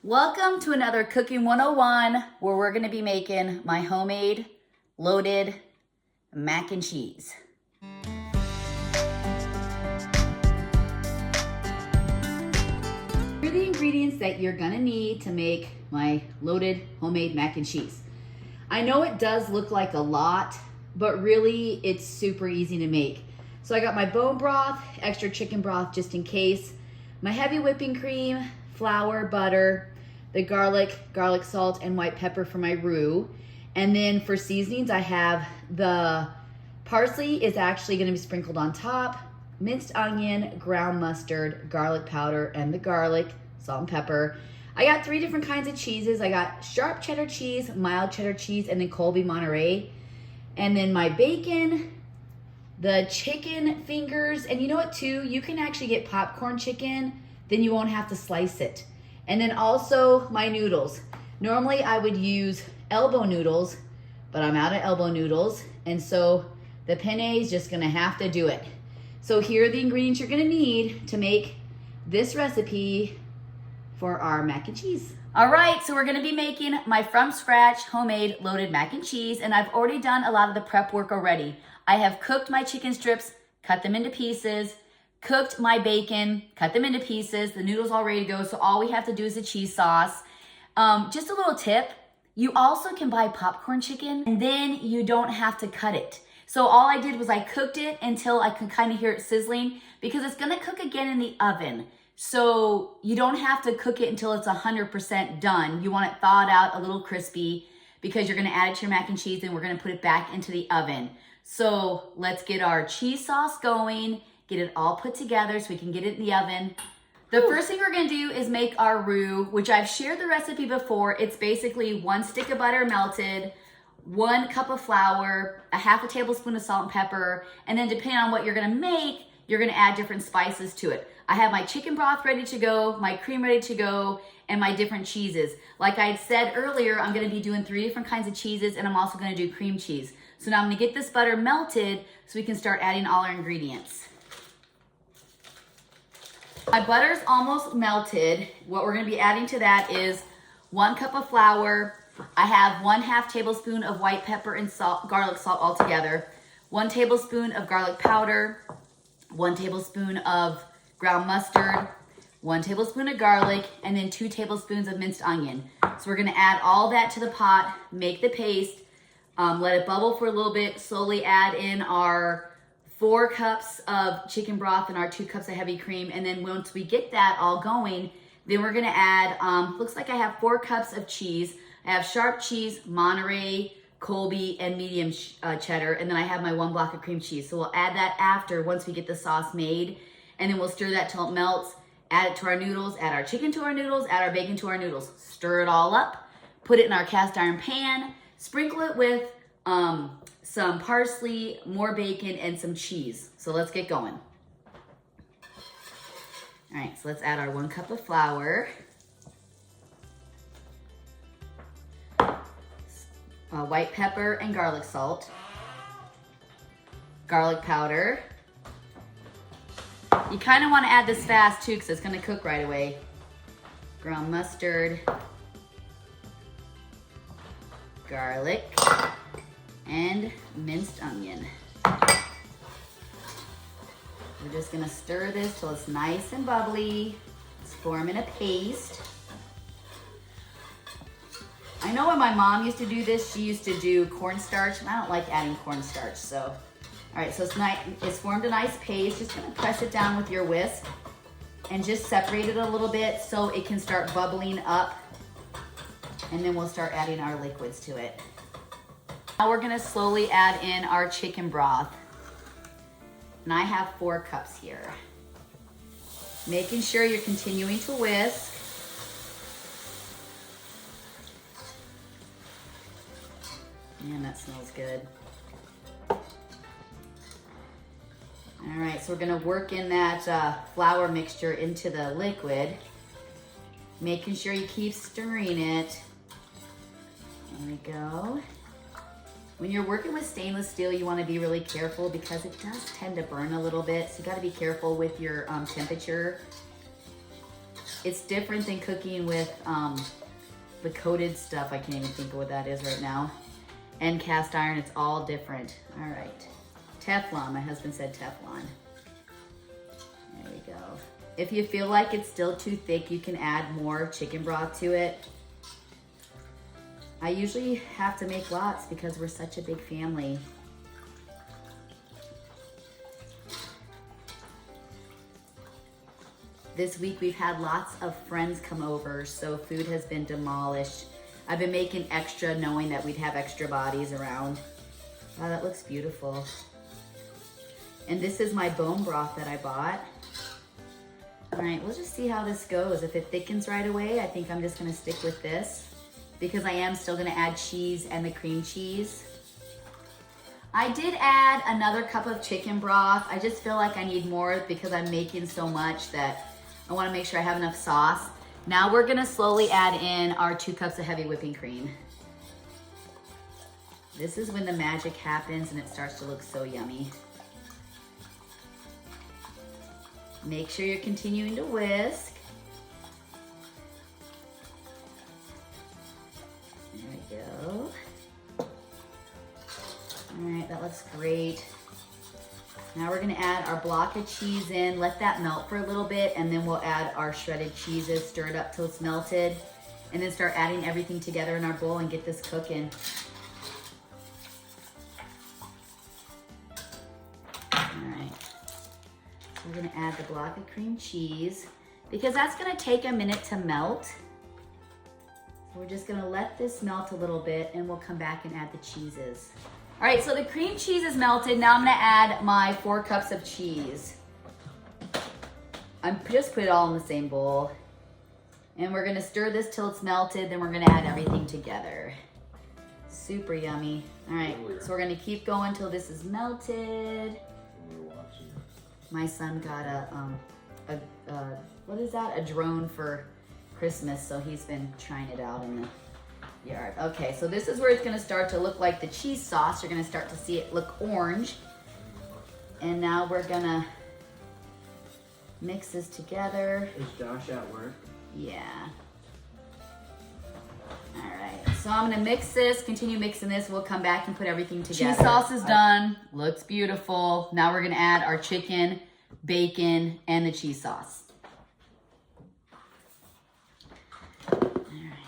Welcome to another Cooking 101 where we're going to be making my homemade loaded mac and cheese. Here are the ingredients that you're going to need to make my loaded homemade mac and cheese. I know it does look like a lot, but really it's super easy to make. So I got my bone broth, extra chicken broth just in case, my heavy whipping cream, flour, butter, the garlic salt, and white pepper for my roux. And then for seasonings, I have the parsley is actually gonna be sprinkled on top, minced onion, ground mustard, garlic powder, and the garlic, salt and pepper. I got 3 different kinds of cheeses. I got sharp cheddar cheese, mild cheddar cheese, and then Colby Monterey. And then my bacon, the chicken fingers, and you know what too? You can actually get popcorn chicken, then you won't have to slice it. And then also my noodles. Normally I would use elbow noodles, but I'm out of elbow noodles. And so the penne is just gonna have to do it. So here are the ingredients you're gonna need to make this recipe for our mac and cheese. All right, so we're gonna be making my from scratch homemade loaded mac and cheese, and I've already done a lot of the prep work already. I have cooked my chicken strips, cut them into pieces, cooked my bacon, cut them into pieces. The noodles all ready to go, so all we have to do is the cheese sauce. Just a little tip, you also can buy popcorn chicken and then you don't have to cut it. So all I did was I cooked it until I could kind of hear it sizzling because it's gonna cook again in the oven. So you don't have to cook it until it's 100% done. You want it thawed out, a little crispy, because you're gonna add it to your mac and cheese and we're gonna put it back into the oven. So let's get our cheese sauce going, get it all put together so we can get it in the oven. The first thing we're gonna do is make our roux, which I've shared the recipe before. It's basically 1 stick of butter melted, 1 cup of flour, a half a tablespoon of salt and pepper, and then depending on what you're gonna make, you're gonna add different spices to it. I have my chicken broth ready to go, my cream ready to go, and my different cheeses. Like I had said earlier, I'm gonna be doing 3 different kinds of cheeses, and I'm also gonna do cream cheese. So now I'm gonna get this butter melted so we can start adding all our ingredients. My butter's almost melted. What we're gonna be adding to that is 1 cup of flour. I have 1/2 tablespoon of white pepper and salt, garlic salt all together, 1 tablespoon of garlic powder, 1 tablespoon of ground mustard, 1 tablespoon of garlic, and then 2 tablespoons of minced onion. So we're gonna add all that to the pot, make the paste, let it bubble for a little bit, slowly add in our 4 cups of chicken broth and our 2 cups of heavy cream. And then once we get that all going, then we're gonna add, looks like I have 4 cups of cheese. I have sharp cheese, Monterey, Colby, and medium cheddar. And then I have my 1 block of cream cheese. So we'll add that after once we get the sauce made. And then we'll stir that till it melts, add it to our noodles, add our chicken to our noodles, add our bacon to our noodles. Stir it all up, put it in our cast iron pan, sprinkle it with some parsley, more bacon, and some cheese. So let's get going. All right, so let's add our 1 cup of flour. White pepper and garlic salt. Garlic powder. You kind of want to add this fast too because it's going to cook right away. Ground mustard. Garlic. And minced onion. We're just gonna stir this till it's nice and bubbly. It's forming a paste. I know when my mom used to do this, she used to do cornstarch, and I don't like adding cornstarch, so. All right, so it's formed a nice paste. Just gonna press it down with your whisk and just separate it a little bit so it can start bubbling up, and then we'll start adding our liquids to it. Now we're gonna slowly add in our chicken broth. And I have 4 cups here. Making sure you're continuing to whisk. Man, that smells good. All right, so we're gonna work in that flour mixture into the liquid. Making sure you keep stirring it. There we go. When you're working with stainless steel, you want to be really careful because it does tend to burn a little bit. So you got to be careful with your temperature. It's different than cooking with the coated stuff. I can't even think of what that is right now. And cast iron, it's all different. All right. Teflon, my husband said Teflon. There we go. If you feel like it's still too thick, you can add more chicken broth to it. I usually have to make lots because we're such a big family. This week we've had lots of friends come over, so food has been demolished. I've been making extra knowing that we'd have extra bodies around. Wow, that looks beautiful. And this is my bone broth that I bought. All right, we'll just see how this goes. If it thickens right away, I think I'm just gonna stick with this because I am still gonna add cheese and the cream cheese. I did add another cup of chicken broth. I just feel like I need more because I'm making so much that I wanna make sure I have enough sauce. Now we're gonna slowly add in our 2 cups of heavy whipping cream. This is when the magic happens and it starts to look so yummy. Make sure you're continuing to whisk. There we go. All right, that looks great. Now we're gonna add our block of cheese in, let that melt for a little bit, and then we'll add our shredded cheeses, stir it up till it's melted, and then start adding everything together in our bowl and get this cooking. We're gonna add the block of cream cheese because that's gonna take a minute to melt. So we're just gonna let this melt a little bit and we'll come back and add the cheeses. All right, so the cream cheese is melted. Now I'm gonna add my 4 cups of cheese. I'm just put it all in the same bowl. And we're gonna stir this till it's melted, then we're gonna add everything together. Super yummy. All right, so we're gonna keep going till this is melted. My son got what is that? A drone for Christmas, so he's been trying it out in the yard. Okay, so this is where it's gonna start to look like the cheese sauce. You're gonna start to see it look orange. And now we're gonna mix this together. Is Josh at work? Yeah. All right, so I'm gonna mix this, continue mixing this. We'll come back and put everything together. Cheese sauce is done, looks beautiful. Now we're gonna add our chicken, bacon, and the cheese sauce. All right.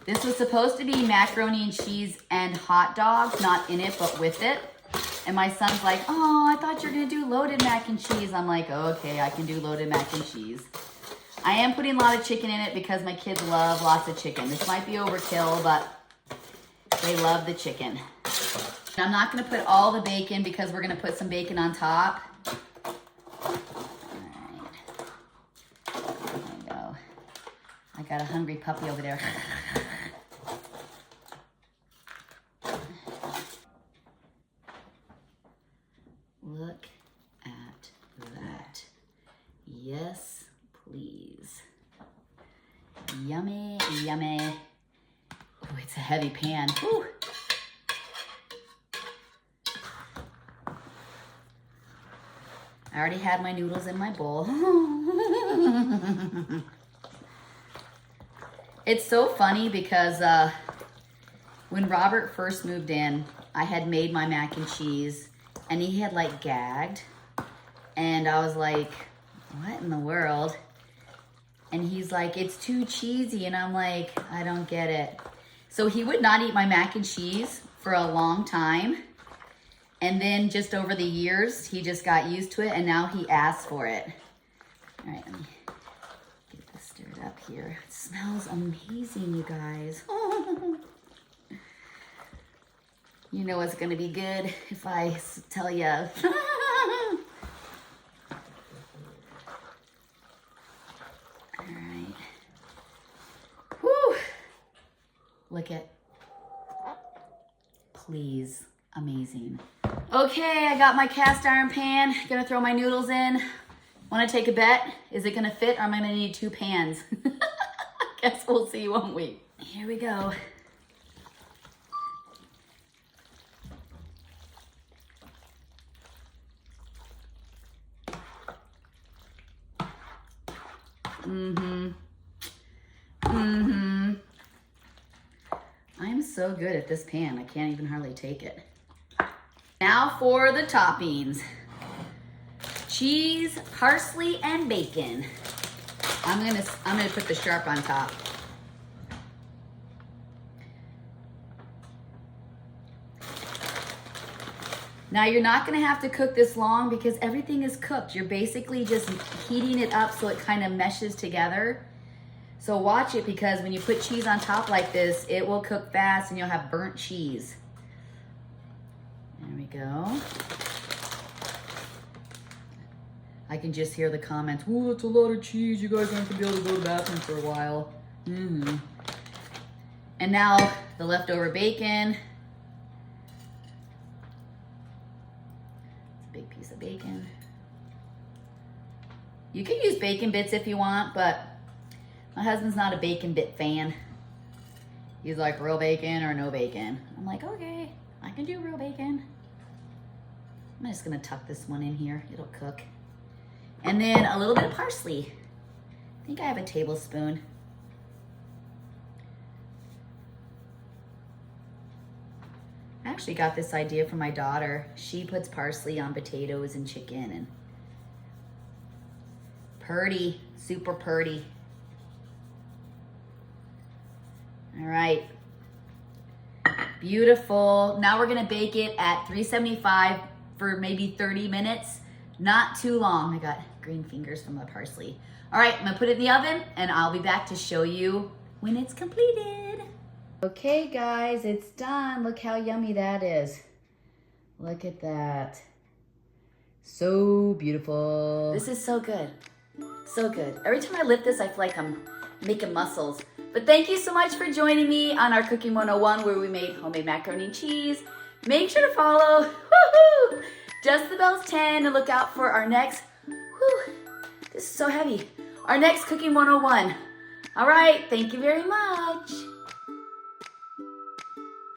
This was supposed to be macaroni and cheese and hot dogs, not in it, but with it. And my son's like, oh, I thought you were gonna do loaded mac and cheese. I'm like, oh, okay, I can do loaded mac and cheese. I am putting a lot of chicken in it because my kids love lots of chicken. This might be overkill, but they love the chicken. I'm not gonna put all the bacon because we're gonna put some bacon on top. All right. There we go. I got a hungry puppy over there. Look at that. Yes, please. Yummy, yummy. Oh, it's a heavy pan. Whew. I already had my noodles in my bowl. It's so funny because when Robert first moved in, I had made my mac and cheese and he had like gagged. And I was like, what in the world? And he's like, it's too cheesy. And I'm like, I don't get it. So he would not eat my mac and cheese for a long time. And then just over the years, he just got used to it and now he asks for it. All right, let me get this stirred up here. It smells amazing, you guys. You know it's gonna be good if I tell you. All right. Whew. Look at, please, amazing. Okay, I got my cast iron pan. Gonna throw my noodles in. Wanna take a bet? Is it gonna fit or am I gonna need 2 pans? Guess we'll see, won't we? Here we go. I'm so good at this pan. I can't even hardly take it. Now for the toppings. Cheese, parsley, and bacon. I'm gonna put the sharp on top. Now you're not gonna have to cook this long because everything is cooked. You're basically just heating it up so it kind of meshes together. So watch it, because when you put cheese on top like this, it will cook fast and you'll have burnt cheese. There we go. I can just hear the comments, "Oh, that's a lot of cheese. You guys aren't gonna be able to go to the bathroom for a while." And now the leftover bacon. It's a big piece of bacon. You can use bacon bits if you want, but my husband's not a bacon bit fan. He's like, real bacon or no bacon. I'm like, okay, I can do real bacon. I'm just gonna tuck this one in here. It'll cook. And then a little bit of parsley. I think I have a tablespoon. I actually got this idea from my daughter. She puts parsley on potatoes and chicken, and purty, super purty. All right, beautiful. Now we're gonna bake it at 375 for maybe 30 minutes. Not too long. I got green fingers from the parsley. All right, I'm gonna put it in the oven and I'll be back to show you when it's completed. Okay guys, it's done. Look how yummy that is. Look at that. So beautiful. This is so good. So good. Every time I lift this, I feel like I'm making muscles. But thank you so much for joining me on our Cooking 101, where we made homemade macaroni and cheese. Make sure to follow woohoo, Just the Bells 10 and look out for our next, this is so heavy, our next Cooking 101. All right, thank you very much.